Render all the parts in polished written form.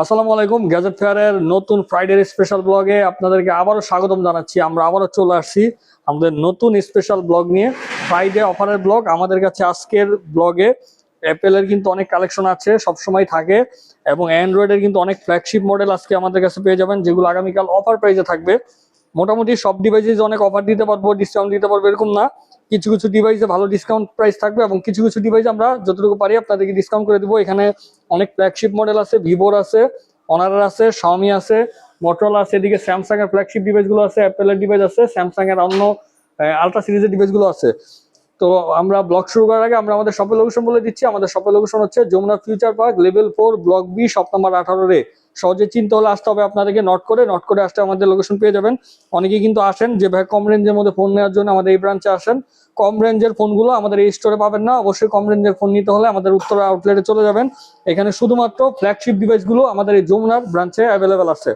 আসসালামু আলাইকুম। গ্যাজেট ফেয়ারের নতুন ফ্রাইডে স্পেশাল ব্লগে আপনাদেরকে আবারও স্বাগতম জানাচ্ছি। আমরা আবারও চলে আসছি আমাদের নতুন স্পেশাল ব্লগ নিয়ে, ফ্রাইডে অফারের ব্লগ। আমাদের কাছে আজকের ব্লগে অ্যাপেলের কিন্তু অনেক কালেকশন আছে, সবসময় থাকে, এবং অ্যান্ড্রয়েডের কিন্তু অনেক ফ্ল্যাগশিপ মডেল আজকে আমাদের কাছে পেয়ে যাবেন, যেগুলো আগামীকাল অফার প্রাইসে থাকবে। মোটামুটি সব ডিভাইসে অনেক অফার দিতে পারবো, ডিসকাউন্ট দিতে পারবো এরকম না, কিছু কিছু ডিভাইসে ভালো ডিসকাউন্ট প্রাইস থাকবে, এবং কিছু কিছু ডিভাইস আমরা যতটুকু পারি আপনাদেরকে ডিসকাউন্ট করে দেবো। এখানে অনেক ফ্ল্যাগশিপ মডেল আছে, ভিভোর আছে, অনারের আছে, শাওমি আছে, মোটরোলা আছে, এদিকে স্যামসাং এর ফ্ল্যাগশিপ ডিভাইস গুলো আছে, অ্যাপেলের ডিভাইস আছে, স্যামসাং এর অন্য আলট্রা সিরিজের ডিভাইস গুলো আছে। তো আমরা ব্লগ শুরু করার আগে আমরা আমাদের শপের লোকেশন বলে দিচ্ছি। আমাদের শপের লোকেশন হচ্ছে Jamuna Future Park, level 4, block B, shop number 18 সহজে চিনতে হলে আসতে হবে আপনাদেরকে, নট করে আসতে আমাদের লোকেশন পেয়ে যাবেন। অনেকেই কিন্তু আসেন যে ভাই কম রেঞ্জের মধ্যে ফোন নেওয়ার জন্য আমাদের এই ব্রাঞ্চে আসেন। কম রেঞ্জের ফোনগুলো আমাদের এই স্টোরে পাবেন না, অবশ্যই কম রেঞ্জের ফোন নিতে হলে আমাদের উত্তরা আউটলেটে চলে যাবেন। এখানে শুধুমাত্র ফ্ল্যাগশিপ ডিভাইসগুলো আমাদের এই যমুনার ব্রাঞ্চে অ্যাভেলেবেল আছে।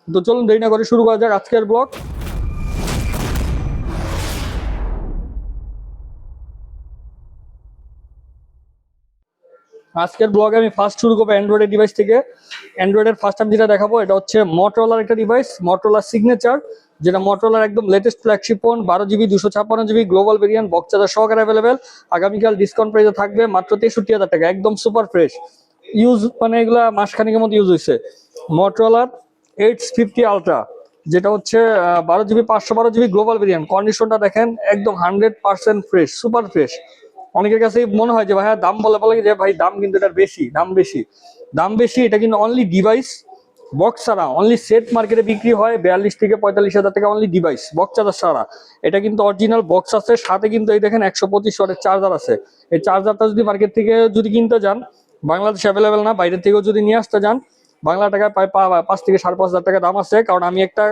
তো চলুন দেরি না করে শুরু করা যাক আজকের ব্লগ। আজকের ব্লগে আমি ফার্স্ট শুরু করবো অ্যান্ড্রয়েডের ডিভাইস থেকে। অ্যান্ড্রয়েডের ফার্স্ট আমি যেটা দেখাবো এটা হচ্ছে মোটরোলার একটা ডিভাইস, মোটরোলা সিগনেচার, যেটা মোটরোলার একদম latest flagship phone, 12 GB 256 GB global variant, box charger সহকারে অ্যাভেলেবেল। আগামীকাল ডিসকাউন্ট প্রাইসে থাকবে মাত্র 63,000 টাকা, একদম সুপার ফ্রেশ ইউজ, মানে এগুলা মাসখানিকের মতো ইউজ হয়েছে। মোটরোলার H50 আলট্রা, যেটা হচ্ছে 12 GB 512 GB গ্লোবাল ভেরিয়েন্ট, কন্ডিশনটা দেখেন একদম 100% ফ্রেশ, সুপার ফ্রেশ। অনেকের কাছে মনে হয় যে ভাইয়া দাম বলে বলে যে ভাই দাম কিন্তু এটার বেশি, দাম বেশি। এটা কিন্তু অনলি ডিভাইস, বক্স ছাড়া অনলি সেট মার্কেটে বিক্রি হয় 42 থেকে 45,000 টাকা অনলি ডিভাইস, বক্স চার্জার ছাড়া। এটা কিন্তু অরিজিনাল বক্স আছে, সাথে কিন্তু এই দেখেন 125 ওয়াটের চার্জার আছে। এই চার্জারটা যদি মার্কেট থেকে যদি কিনতে যান, বাংলাদেশ অ্যাভেলেবেল না, বাইরে থেকেও যদি নিয়ে আসতে যান, বাংলা টাকায় প্রায় 5 থেকে 5,500 টাকা দাম আছে। কারণ আমি একটা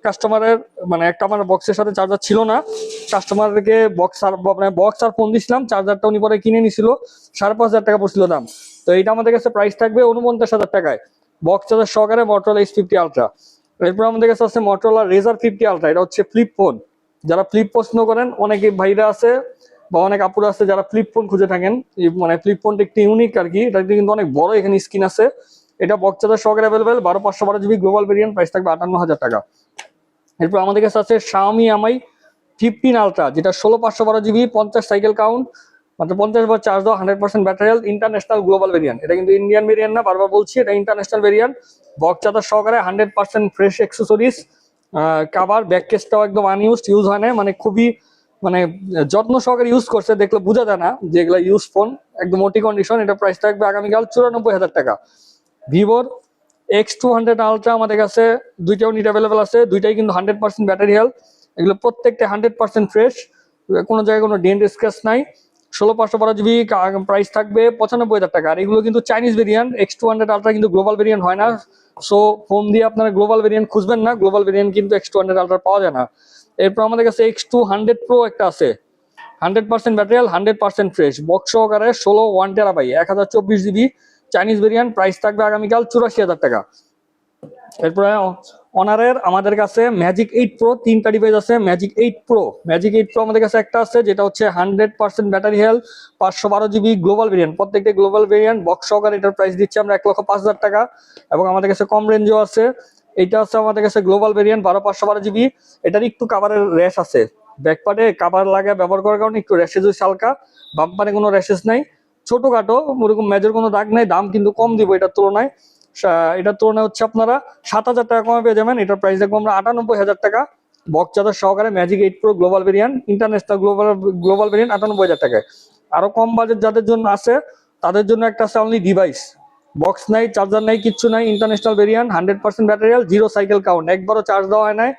কাস্টমারের, মানে একটা আমার বক্সের সাথে চার্জার ছিল না, কাস্টমারকে বক্স আর ফোন দিছিলাম, চার্জারটা উনি পরে কিনে নিছিল, 5,500 টাকা পড়ছিল দাম। তো এইটা আমাদের কাছে প্রাইস থাকবে 49,000 টাকায়, বক্স চার্জার সহকারে, মোটরোলা H50 আলট্রা। এরপর আমাদের কাছে আছে মোটরোলা রেজার 50 আলট্রা, এটা হচ্ছে ফ্লিপ ফোন। যারা ফ্লিপ পছন্দ করেন, অনেকে ভাইরা আছে বা অনেক আপুরা আছে যারা ফ্লিপ ফোন খুঁজে থাকেন, মানে ফ্লিপ ফোনটা একটু ইউনিক আর কি, এটা কিন্তু অনেক বড়, এখানে স্ক্রিন আছে। এটা বক্স চার্জার সহকারে available, 12/512 GB global variant, price থাকবে 58,000 টাকা। এরপর আমাদের কাছে আছে Xiaomi Mi 15 আলট্রা, যেটা 16/512 GB, 50 সাইকেল কাউন্ট, মাত্র 50 বার চার্জ দাও, 100% ব্যাটারি, ইন্টারন্যাশনাল গ্লোবাল ভেরিয়েন্ট। এটা কিন্তু ইন্ডিয়ান ভেরিয়েন্ট না, বারবার বলছি, এটা ইন্টারন্যাশনাল ভেরিয়েন্ট। বক্স চার্জার সহকারে, 100% ফ্রেশ অ্যাক্সেসরিজ, কাভার, ব্যাক কেসটাও একদম আনইউজড, ইউজ হয় না, মানে খুবই, মানে যত্ন সহকারে ইউজ করছে, দেখলে বোঝা যায় না যে এগুলা ইউজ ফোন, একদম ওটি কন্ডিশন। এটা প্রাইস থাকবে আগামীকাল 94,000 টাকা। ভিভোর X200 আলট্রা আমাদের কাছে দুইটা ইউনিট অ্যাভেলেবেল আছে, দুইটাই কিন্তু 100% ব্যাটারি হেলথ, এগুলো প্রত্যেকটা 100% ফ্রেশ, কোনো জায়গায় কোনো ডেন্ট স্ক্র্যাচ নাই। 16/512 GB, প্রাইস থাকবে 95,000 টাকা। আর এগুলো কিন্তু চাইনিজ ভেরিয়েন্ট, X200 আলট্রা কিন্তু গ্লোবাল ভেরিয়েন্ট হয় না। সো ফোন দিয়ে আপনারা গ্লোবাল ভেরিয়েন্ট খুঁজবেন না, গ্লোবাল ভেরিয়েন্ট কিন্তু X200 আলট্রা পাওয়া যায় না। এরপর আমাদের কাছে X200 Pro একটা আছে, 100% ব্যাটারি, 100% ফ্রেশ, বক্স সহকারে, 16 1TB, 1024 GB, Chinese variant, price থাকবে আগামীকাল 84,000 টাকা। এরপরে অনারের আমাদের কাছে ম্যাজিক 8 প্রো, তিনটা ডিভাইস আছে। ম্যাজিক 8 প্রো আমাদের কাছে একটা আছে, যেটা হচ্ছে 100% battery health, 512 GB global variant, প্রত্যেকটা গ্লোবাল ভেরিয়েন্ট, বক্স সহকারে। এটার প্রাইস দিচ্ছি আমরা 1,05,000 টাকা। এবং আমাদের কাছে কম রেঞ্জও আছে, এটা আছে আমাদের কাছে গ্লোবাল ভেরিয়েন্ট, 12/512 GB। এটার একটু কাভারের র্যাশ আছে, ব্যাকপার্টে কাভার লাগে ব্যবহার করার কারণে একটু র্যাশেজ হয়েছে হালকা, বাম্পারে কোনো র্যাশেজ নাই, ছোটখাটো, ওরকম মেজর কোনো দাগ নাই। দাম কিন্তু কম দিব এটার তুলনায়, হচ্ছে আপনারা 7,000 টাকা কমে পেয়ে যাবেন। এটার প্রাইস দেখবো আমরা 98,000 টাকা, বক্স চার্জার সহকারে, magic 8 pro global variant, international global variant, 98,000 টাকায়। আরো কম বাজেট যাদের জন্য আছে, তাদের জন্য একটা আছে অনলি ডিভাইস, বক্স নাই, চার্জার নাই, কিচ্ছু নাই, international variant, 100% battery, 0 cycle count, একবারও চার্জ দেওয়া হয় নাই।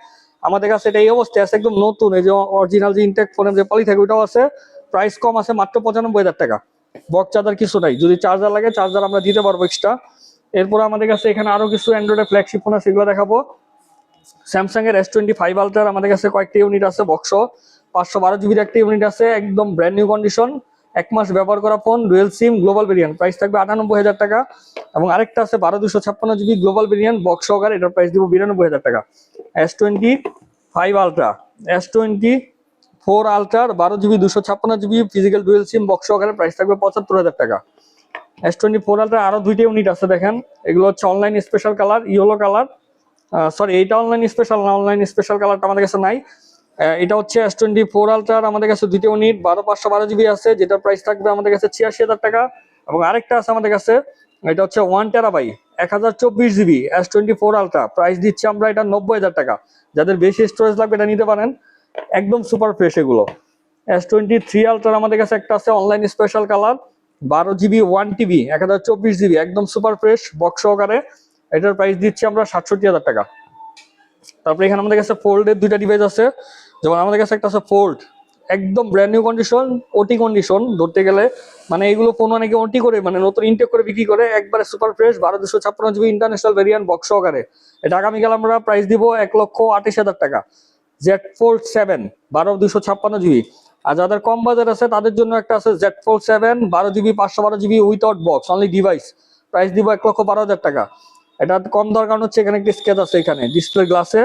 আমাদের কাছে এটা এই অবস্থায় আছে, একদম নতুন, এই যে অরিজিনাল যে ইনটেক ফোনের যে পলি থাকে ওটাও আছে। প্রাইস কম আছে, মাত্র 95,000 টাকা। বক্স চার্জার কিছু নাই, যদি চার্জার লাগে চার্জার আমরা দিতে পারবো এক্সট্রা। এরপরে আমাদের কাছে এখানে আরো কিছু অ্যান্ড্রয়েডের ফ্ল্যাগশিপ ফোন আছে, সেগুলো দেখাবো। স্যামসাং এর S25 আলট্রার আমাদের কাছে কয়েকটা ইউনিট আছে, বক্স 512 GB একটা ইউনিট আছে, একদম ব্র্যান্ড নিউ কন্ডিশন, 1 মাস ব্যবহার করা ফোন, ডুয়েল সিম, গ্লোবাল ভেরিয়েন্ট, প্রাইস থাকবে 98,000 টাকা। এবং আরেকটা আছে 12/256 GB গ্লোবাল ভেরিয়েন্ট, বক্স সহকারে, এটার প্রাইস দিব 92,000 টাকা। S25 আলট্রা, S24 আলট্রার 12 GB 256 GB physical dual SIM, box সহকারে, প্রাইস থাকবে 75,000 টাকা। S24 আলট্রা আরো দুইটা ইউনিট আছে দেখেন, এগুলো হচ্ছে online special colour, yellow colour. Sorry, এইটা অনলাইন স্পেশাল না, অনলাইন স্পেশাল কালারটা আমাদের কাছে নাই। এটা হচ্ছে S24 আলট্রার আমাদের কাছে দুইটা ইউনিট 12/512 GB আছে, যেটার প্রাইস থাকবে আমাদের কাছে 86,000 টাকা। এবং আরেকটা আছে আমাদের কাছে, এটা হচ্ছে 1 টেরাবাই 1024 GB S24 আলট্রা, প্রাইস দিচ্ছি আমরা এটা 90,000 টাকা। যাদের বেশি স্টোরেজ লাগবে এটা নিতে পারেন, একদম সুপার ফ্রেশ এগুলো। S23 আলট্রার আমাদের কাছে একটা আছে online special colour, 12 GB 1 TB 1024 GB, একদম সুপার ফ্রেশ বক্স সহকারে, এটার প্রাইস দিচ্ছি আমরা 67,000 টাকা। তারপরে এখানে আমাদের কাছে ফোল্ডের দুইটা ডিভাইস আছে, যেমন আমাদের কাছে একটা আছে ফোল্ড, একদম ব্র্যান্ড নিউ কন্ডিশন, ওটি কন্ডিশন ধরতে গেলে, মানে এগুলো ফোন অনেকে ওটি করে, মানে নতুন ইনটেক করে বিক্রি করে, একবারে super fresh 12/256 GB international variant box সহকারে। এটা আগামীকাল আমরা প্রাইস দিব 1,28,000 টাকা। Z Fold 7 12/256 GB। আর যাদের কম বাজেট আছে তাদের জন্য একটা আছে Z Fold 7 12 GB 512 GB without box, only device, price দিব 1,12,000 টাকা। এটা কম দর কারণ হচ্ছে এখানে একটা স্কেচ আছে, এখানে ডিসপ্লে গ্লাসে,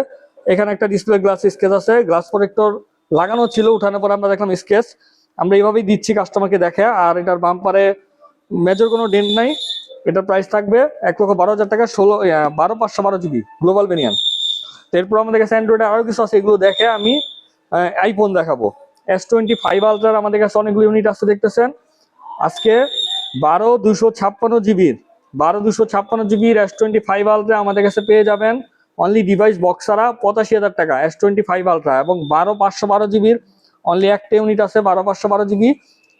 এখানে একটা ডিসপ্লে গ্লাস স্কেচ আছে, গ্লাস প্রোটেক্টর লাগানো ছিল, উঠানোর পর আমরা দেখলাম স্কেচ, আমরা এইভাবেই দিচ্ছি কাস্টমারকে দেখে। আর এটার বাম্পারে মেজর কোনো ডেন্ট নাই। এটার প্রাইস থাকবে 1,12,000 টাকা, 12/512 GB গ্লোবাল ভেরিয়েন্ট। এরপর আমাদের কাছে অ্যান্ড্রয়েডে আরো কিছু আছে, এগুলো দেখে আমি আইফোন দেখাবো। S25 আলট্রার আমাদের কাছে অনেকগুলো ইউনিট আছে দেখতেছেন। আজকে 12/256 GB S25 আলট্রা আমাদের কাছে পেয়ে যাবেন অনলি ডিভাইস বক্স ছাড়া 85,000 টাকা S25 আলট্রা। এবং 12/512 GB অনলি একটা ইউনিট আছে, 12/512 GB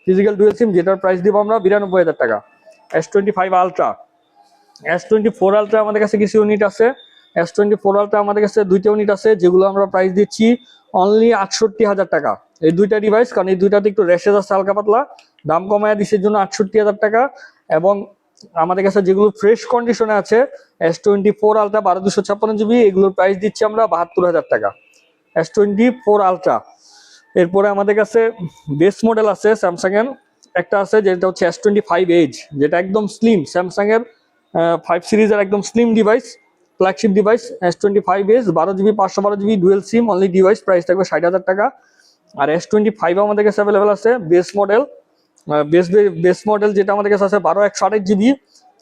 ফিজিক্যাল ডুয়েল সিম, যেটার প্রাইস দিব আমরা 92,000 টাকা S25 আলট্রা। S24 আলট্রা আমাদের কাছে কিছু ইউনিট আছে, S24 আলট্রা আমাদের কাছে দুইটা ইউনিট আছে, যেগুলো আমরা প্রাইস দিচ্ছি অনলি 68,000 টাকা। এই দুইটা ডিভাইস, কারণ এই দুইটাতে একটু র্যাশেজ আছে হালকা পাতলা, দাম কমায় দিচ্ছের জন্য 68,000 টাকা। এবং আমাদের কাছে যেগুলো ফ্রেশ কন্ডিশনে আছে S24 আলট্রা 12/256 GB, এগুলোর প্রাইস দিচ্ছি আমরা 72,000 টাকা S24 আলট্রা। এরপরে আমাদের কাছে বেস মডেল আছে স্যামসাং এর, একটা আছে যেটা হচ্ছে S25 এজ, যেটা একদম স্লিম, স্যামসাং এর 5 সিরিজের একদম slim device, flagship device S25 edge 12 GB 512 GB dual SIM, only device, price থাকবে 60,000 টাকা। আর S25 আমাদের কাছে অ্যাভেলেবেল আছে বেস মডেল, বেস মডেল যেটা আমাদের কাছে আছে 12/128 GB,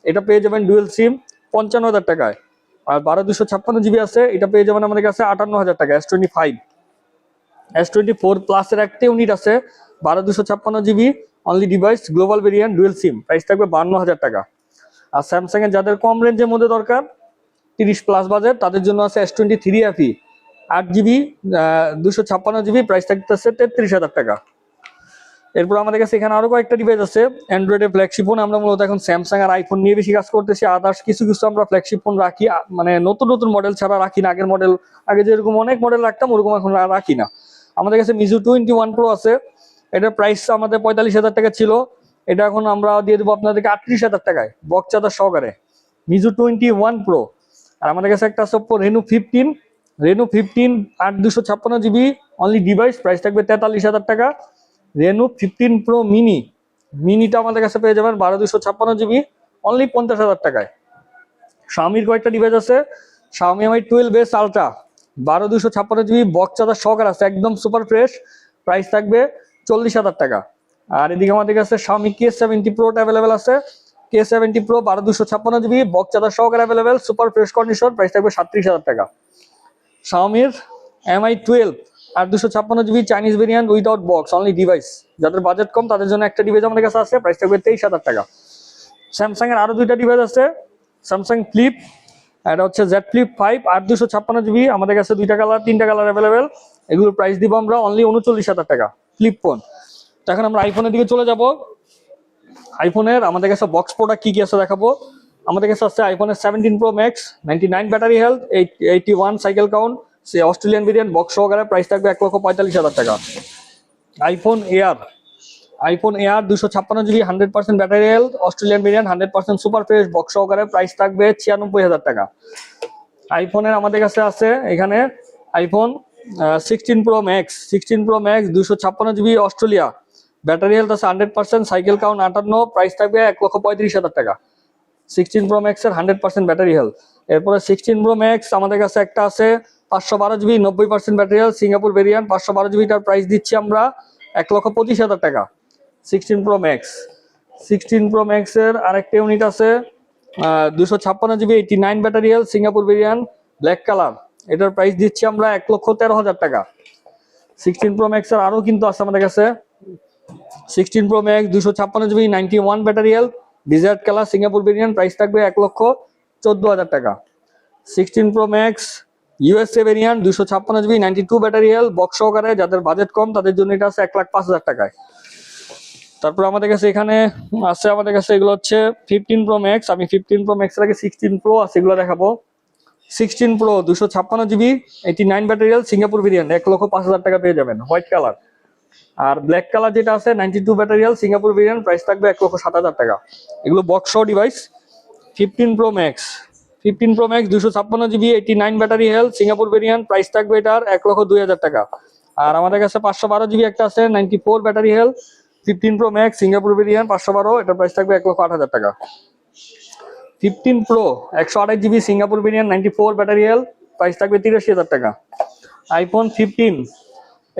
এটা পেয়ে যাবেন ডুয়েল সিম 55,000 টাকায়। আর 12/256 GB আছে, এটা পেয়ে যাবেন আমাদের কাছে 58,000 টাকা S25। S24 প্লাসের একটা ইউনিট আছে 12/256 GB only device global variant dual SIM, price থাকবে 52,000 টাকা। আর স্যামসাং এর যাদের কম রেঞ্জের মধ্যে দরকার 30+ বাজেট, তাদের জন্য আছে S23 FE 8 GB 256 GB, price থাকতেছে 33,000 টাকা। এরপর আমাদের কাছে এখানে আরো কয়েকটা ডিভাইস আছে অ্যান্ড্রয়েডের ফ্ল্যাগশিপ ফোন। আমরা মূলত এখন স্যামসাং আর আইফোন নিয়ে বেশি কাজ করতেছি, আদার্স কিছু কিছু আমরা ফ্ল্যাগশিপ ফোন রাখি, মানে নতুন নতুন মডেল ছাড়া রাখি না। আগের মডেল, আগে যেরকম অনেক মডেল রাখতাম ওরকম এখন আর রাখি না। আমাদের কাছে মিজু 21 Pro আছে, এটার প্রাইস আমাদের 45,000 টাকা ছিল, এটা এখন আমরা দিয়ে দেবো আপনাদেরকে 38,000 টাকায় বক্স চার্জার সহকারে, মিজু 21 Pro। আর আমাদের কাছে একটা আছে Oppo Reno 15, Reno 15 8/256 GB only device, price থাকবে 43,000 টাকা। Reno 15 Pro মিনি, মিনিটা আমাদের কাছে পেয়ে যাবেন 12/256 GB অনলি 50,000 টাকায়। Xiaomi-র কয়েকটা ডিভাইস আছে, Xiaomi Mi 12S Ultra 12/256 GB box charger সহকারে আছে, একদম সুপার ফ্রেশ, প্রাইস থাকবে 40,000 টাকা। আর এদিকে আমাদের কাছে Xiaomi K70 Pro অ্যাভেলেবেল আছে, K70 Pro 12/256 GB box charger সহকারে available, super fresh condition, price থাকবে 37,000 টাকা। Xiaomi-র Mi 12 8/256 GB Chinese variant without box only device, যাদের বাজেট কম তাদের জন্য একটা ডিভাইস আমাদের কাছে আছে, প্রাইস থাকবে 23,000 টাকা। স্যামসাং এর আরো দুইটা ডিভাইস আছে, স্যামসাং ফ্লিপ, এটা হচ্ছে Z Flip 5 8/256 GB, আমাদের কাছে দুইটা কালার তিনটা কালার অ্যাভেলেবেল, এগুলোর প্রাইস দিব আমরা অনলি 39,000 টাকা ফ্লিপ ফোন। তো এখন আমরা আইফোনের দিকে চলে যাব। আইফোনের আমাদের কাছে বক্স প্রোডাক্ট কি কি আছে দেখাবো। আমাদের কাছে আছে আইফোনের 17 Pro Max 99 battery health 81 cycle count, সে অস্ট্রেলিয়ান ভেরিয়েন্ট বক্স সহকারে, প্রাইস থাকবে 1,45,000 টাকা। IPhone air 256 GB 100% battery health Australian variant 100% super fresh box সহকারে, প্রাইস থাকবে 96,000 টাকা। আইফোনের আমাদের কাছে আছে এখানে iPhone 16 Pro Max 256 GB Australia, battery health আছে 100%, সাইকেল কাউন্ট 58, প্রাইস থাকবে 1,35,000 টাকা। 16 Pro Max এর 100% ব্যাটারি হেলথ। এরপরে 16 Pro Max আমাদের কাছে একটা আছে 512 GB 90% battery health Singapore variant 512 GB, তার প্রাইস দিচ্ছি আমরা 1,25,000 টাকা 16 Pro Max। 16 Pro Max এর আরেকটা ইউনিট আছে 256 GB 89 battery health Singapore variant black colour. এটার প্রাইস দিচ্ছি আমরা 1,13,000 টাকা। 16 Pro Max এর আরো কিন্তু আছে আমাদের কাছে। 16 Pro Max 256 GB 91 battery health desert colour Singapore variant, price থাকবে 1,14,000 টাকা। 16 Pro Max USA variant 256 GB 92 battery health box সহকারে, যাদের বাজেট কম তাদের জন্য এটা আছে 1,05,000 টাকায়। তারপর আমাদের কাছে এখানে আছে আমাদের কাছে এগুলো হচ্ছে 15 Pro Max। আমি 15 Pro Max এর আগে 16 Pro আছে এগুলো দেখাবো। 16 Pro 256 GB 89 battery health Singapore variant 1,05,000 টাকা পেয়ে যাবেন হোয়াইট কালার। আর ব্ল্যাক কালার যেটা আছে 92 battery health Singapore variant, price থাকবে 1,07,000 টাকা। এগুলো বক্স সহ device. 15 Pro Max 256 GB 89 battery health Singapore variant, price থাকবে এটার 1,02,000 টাকা। আর আমাদের কাছে 512 GB একটা আছে 94 battery health 15 Pro Max Singapore variant 512, এটার প্রাইস থাকবে 1,08,000 টাকা। 15 Pro 128 GB Singapore variant 94 battery health, price থাকবে 83,000 টাকা। iPhone 15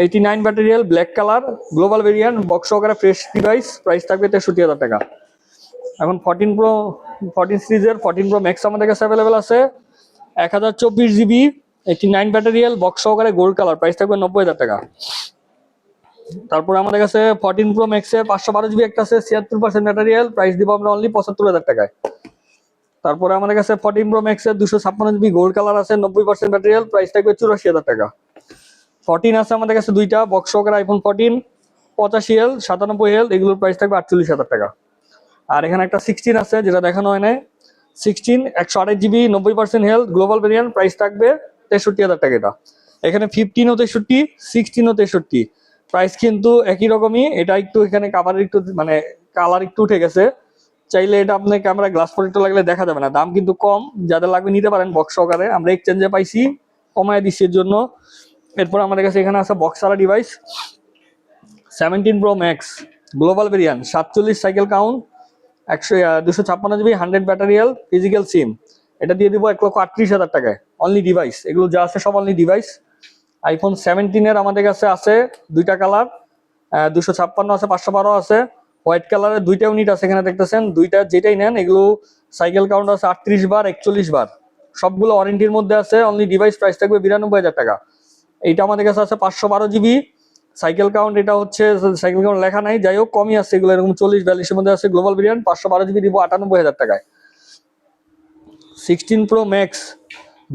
89 battery health black colour global variant box সহকারে ফ্রেশ ডিভাইস, প্রাইস থাকবে 63,000 টাকা। এখন 14 সিরিজের 14 Pro Max আমাদের কাছে অ্যাভেলেবেল আছে 1024 GB 89 ব্যাটারি হেলথ বক্স সহকারে গোল্ড কালার, প্রাইস থাকবে 90,000 টাকা। তারপরে আমাদের কাছে 14 Pro Max এ 512 GB একটা আছে 76% ব্যাটারি হেলথ, প্রাইস দিব আমরা অনলি 75,000 টাকায়। তারপরে আমাদের কাছে 14 Pro Max এর 256 GB গোল্ড কালার আছে 90% ব্যাটারি হেলথ, প্রাইস থাকবে 84,000 টাকা। 14 আছে আমাদের কাছে দুইটা বক্স সহকারে iPhone 14 85 হেলথ 97 হেলথ, এগুলোর প্রাইস থাকবে 48,000 টাকা। আর এখানে একটা 16 আছে যেটা দেখানো হয় নাই, 16 128 GB 90% health global variant, price থাকবে 63,000 টাকা। এটা এখানে 15 ও 63 16 ও 63 প্রাইস কিন্তু একই রকমই। এটা একটু এখানে কাভার একটু মানে কালার একটু উঠে গেছে, চাইলে এটা আপনি ক্যামেরা গ্লাস প্রোটেক্টর লাগলে দেখা যাবে না। দাম কিন্তু কম, যাদের লাগবে নিতে পারেন বক্স সহকারে, আমরা এক্সচেঞ্জে পাইছি কমায় দিচ্ছি এর জন্য। এরপর আমাদের কাছে এখানে আছে বক্সারা device 17 Pro Max global variant 47 cycle count 256 GB 100 battery health physical SIM, এটা দিয়ে দিব 1,38,000 টাকায় অনলি ডিভাইস। এগুলো যা আছে সব অনলি ডিভাইস। iPhone 17 এর আমাদের কাছে আছে দুইটা কালার 256 আছে 512 আছে হোয়াইট কালারের দুইটা ইউনিট আছে এখানে দেখতেছেন। দুইটা যেটাই নেন এগুলো সাইকেল কাউন্ট আছে 38 বার 41 বার, সবগুলো ওয়ারেন্টির মধ্যে আছে। অনলি ডিভাইস প্রাইস থাকবে 92,000 টাকা। এইটা আমাদের কাছে আছে 512 GB সাইকেল কাউন্ট, এটা হচ্ছে সাইকেল কাউন্ট লেখা নাই, যাই হোক কমই আছে এগুলো, এরকম 40-42 এর মধ্যে আছে গ্লোবাল ভেরিয়েন্ট 512 GB দিব 98,000 টাকায়। 16 Pro Max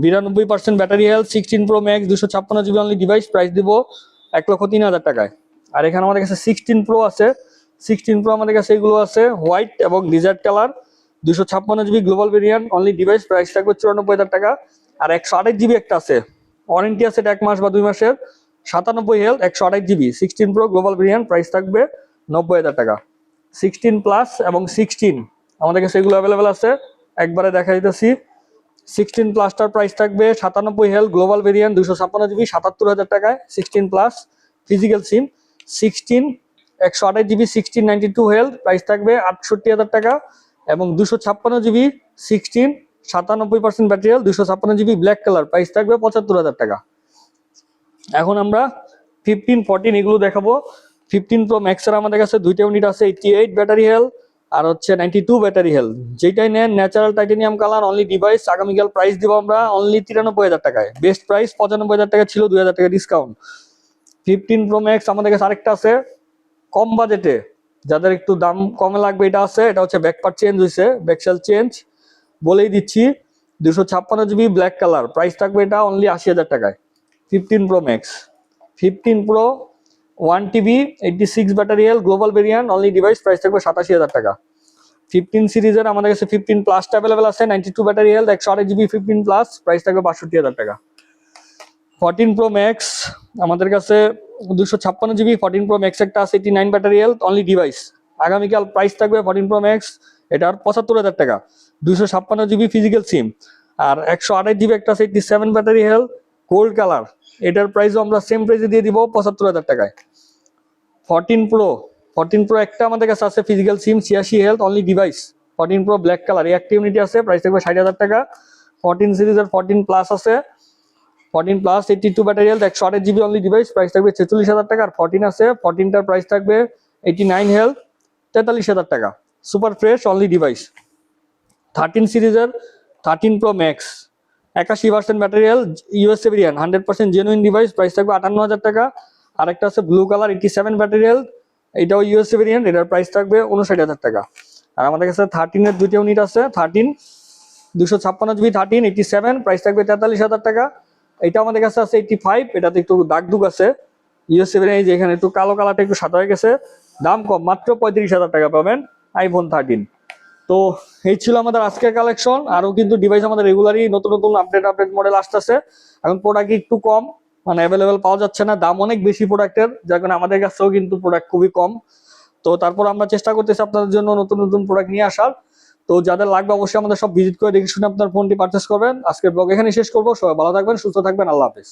92% battery health 16 Pro Max 256 GB only device, price দিব 1,03,000 টাকায়। আর এখানে আমাদের কাছে 16 Pro আছে 16 Pro আমাদের কাছে এগুলো আছে হোয়াইট এবং desert colour 256 GB global variant only device, price থাকবে 94,000 টাকা। আর 128 GB একটা আছে ওয়ারেন্টি আছে 1 মাস বা 2 মাসের 97 health 128 GB 16 Pro global variant, price থাকবে 90,000 টাকা। 16 প্লাস এবং 16 আমাদের কাছে এগুলো অ্যাভেলেবেল আছে, একবারে দেখা দিতেছি। 16 প্লাসটার প্রাইস থাকবে 97 হেলথ গ্লোবাল ভেরিয়েন্ট 256 GB 77,000 টাকায় 16 প্লাস ফিজিক্যাল সিম। 16 128 GB 1692 হেলথ, প্রাইস থাকবে 68,000 টাকা। এবং 256 GB 16 97% battery health 256 GB black colour, price থাকবে 75,000 টাকা। এখন আমরা 15 14 এগুলো দেখাবো। 15 Pro Max এর আমাদের কাছে দুইটা ইউনিট আছে 88 ব্যাটারি হেলথ আর হচ্ছে 92 ব্যাটারি হেলথ, যেটাই নেন natural titanium colour only device. আগামীকাল প্রাইস দিব আমরা অনলি 93,000 টাকায়, বেস্ট প্রাইস 95,000 টাকা ছিল, 2,000 টাকা ডিসকাউন্ট। 15 Pro Max আমাদের কাছে আরেকটা আছে কম বাজেটে, যাদের একটু দাম কমে লাগবে এটা আছে। এটা হচ্ছে ব্যাক পার্ট চেঞ্জ হয়েছে, ব্যাকসেল চেঞ্জ বলেই দিচ্ছি 256 GB ব্ল্যাক কালার, প্রাইস থাকবে এটা অনলি 80,000 টাকায়। 15 Pro Max 15 Pro 1TB 86 battery health global variant only device, price থাকবে 87,000 টাকা। 15 সিরিজের আমাদের কাছে 15 প্লাসটা অ্যাভেলেবেল আছে 92 battery health 128 GB 15 plus, price থাকবে 62,000 টাকা। 14 Pro Max আমাদের কাছে 256 GB 14 Pro Max একটা আছে 89 ব্যাটারি হেলথ অনলি ডিভাইস। আগামীকাল প্রাইস থাকবে 14 Pro Max এটার 75,000 টাকা 256 GB ফিজিক্যাল সিম। আর 128 GB একটা আছে 87 ব্যাটারি হেলথ গোল্ড কালার, এটার প্রাইসও আমরা সেম প্রাইসে দিয়ে দিব 75,000 টাকায়। 14 Pro একটা আমাদের কাছে আছে ফিজিক্যাল সিম 86 health only device 14 Pro black colour, এই একটা ইউনিটি আছে, প্রাইস থাকবে 60,000 টাকা। 14 সিরিজের 14 প্লাস আছে 14 plus 82 battery health 128 GB only device, price থাকবে 46,000 টাকা। আর 14 আছে 14টার প্রাইস থাকবে 89 হেলথ 43,000 টাকা। Super fresh only device. 13 সিরিজের 13 pro max 81% material, USA variant, 100% genuine device, price থাকবে 58,000 টাকা। আরেকটা আছে ব্লু কালার 87 ম্যাটেরিয়াল, এটাও ইউএসএ ভেরিয়েন্ট, এটার প্রাইস থাকবে 59,000 টাকা। আর আমাদের কাছে 13-এর দুইটা ইউনিট আছে, 13 256 জিবি 13 87, প্রাইস থাকবে 43,000 টাকা। এটা আমাদের কাছে আছে 85, এটাতে একটু দাগ দুগ আছে, ইউএসএ ভেরিয়েন্ট, যে এখানে একটু কালো কালারটা একটু সাদা হয়ে গেছে, দাম কম, মাত্র 35,000 টাকা পাবেন আইফোন 13। তো এই ছিল আমাদের আজকের কালেকশন। আরো কিন্তু ডিভাইস আমাদের রেগুলারই নতুন নতুন আপডেট মডেল আসতেছে। এখন প্রোডাক্ট একটু কম, মানে অ্যাভেলেবেল পাওয়া যাচ্ছে না, দাম অনেক বেশি প্রোডাক্টের, যার কারণে আমাদের কাছেও কিন্তু প্রোডাক্ট খুবই কম। তো তারপর আমরা চেষ্টা করতেছি আপনাদের জন্য নতুন নতুন প্রোডাক্ট নিয়ে আসার। তো যাদের লাগবে অবশ্যই আমাদের সব ভিজিট করে দেখে শুনে আপনার ফোনটি পারচেস করবেন। আজকের ব্লগ এখানে শেষ করবো। সবাই ভালো থাকবেন, সুস্থ থাকবেন, আল্লাহ হাফেজ।